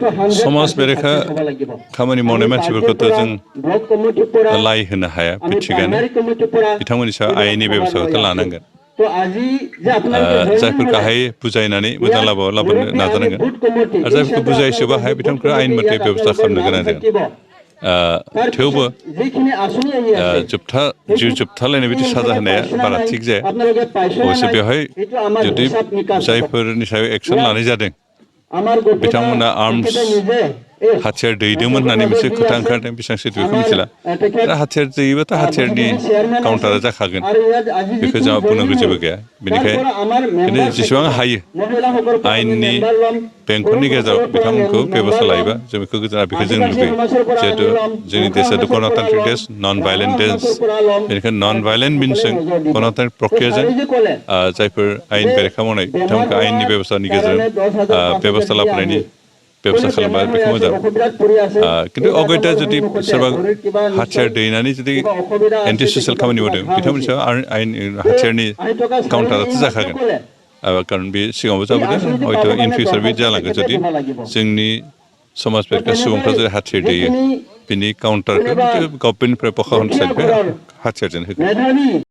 समाज बेरेखा खामानि मावनाय मानसिफोरखौथ' जों लाय होनो हाया बे थिगानो बिथांमोननि सायाव आयेननि बेब'स्थाखौथ' लानांगोन जायफोरखौ हायो बुजायनानै मोजां लामायाव लाबोनो नाजानांगोन आरो जायफोरखौ बुजायसोबा हाया बिथांमोनखौ आयेन मथे बेब'स्था खालामनो गोनां जागोन थेवबो जिउ जोबथालायनाय बिदि साजा होनाया बारा थिग जाया अबयस्से बेवहाय जुदि जायफोरनि सायाव एक्सन लानाय जादों बिथांमोना आर्मस हाथियार दैदोंमोन होननानै मोनसे खोथा ओंखारदों बेसेबां सैथो बेखौ मिथिला दा हाथियार दैयोबाथ' हाथियारनि काउन्टारा जाखागोन बेखौ जोंहा बुंनांगौ जेबो गैया बेनिखायनो जेसेबां हायो आयेननि बेंखननि गेजेराव बिथांमोनखौ बेब'स्था लायोबा जों बेखौ जों लुबैयो जिहेतु जोंनि देशआ गणतान्त्रिक देश नन भायलेन्ट देश बेनिखायनो नन भायलेन्ट मिन्सजों गणतान्त्रिक प्रक्रियाजों जायफोर आयेन बेरेखा मावनाय बिथांमोनखौ आयेननि बेब'स्थानि गेजेरजों बेब'स्था लाबोनायनि बेब'स्था खालामबा बेखौ मोजां खिन्थु अगयता जुदि सोरबा हाथियार दैनानै जुदि एन्टि ससियेल खामानि मावदों बिथांमोननि सायाव आयेन हाथियारनि काउन्टाराथ' जाखागोन खारन बे सिगाङावबो जाबोदों हयथ' इन फिउचार बे जालांगोन जुदि जोंनि समाज बेरेखा सुबुंफ्रा जुदि हाथियार दैयो बिनि काउन्टारखौ गभर्नमेन्टनिफ्राय प्रशासन साइडनिफ्राय हाथियारजों होगोन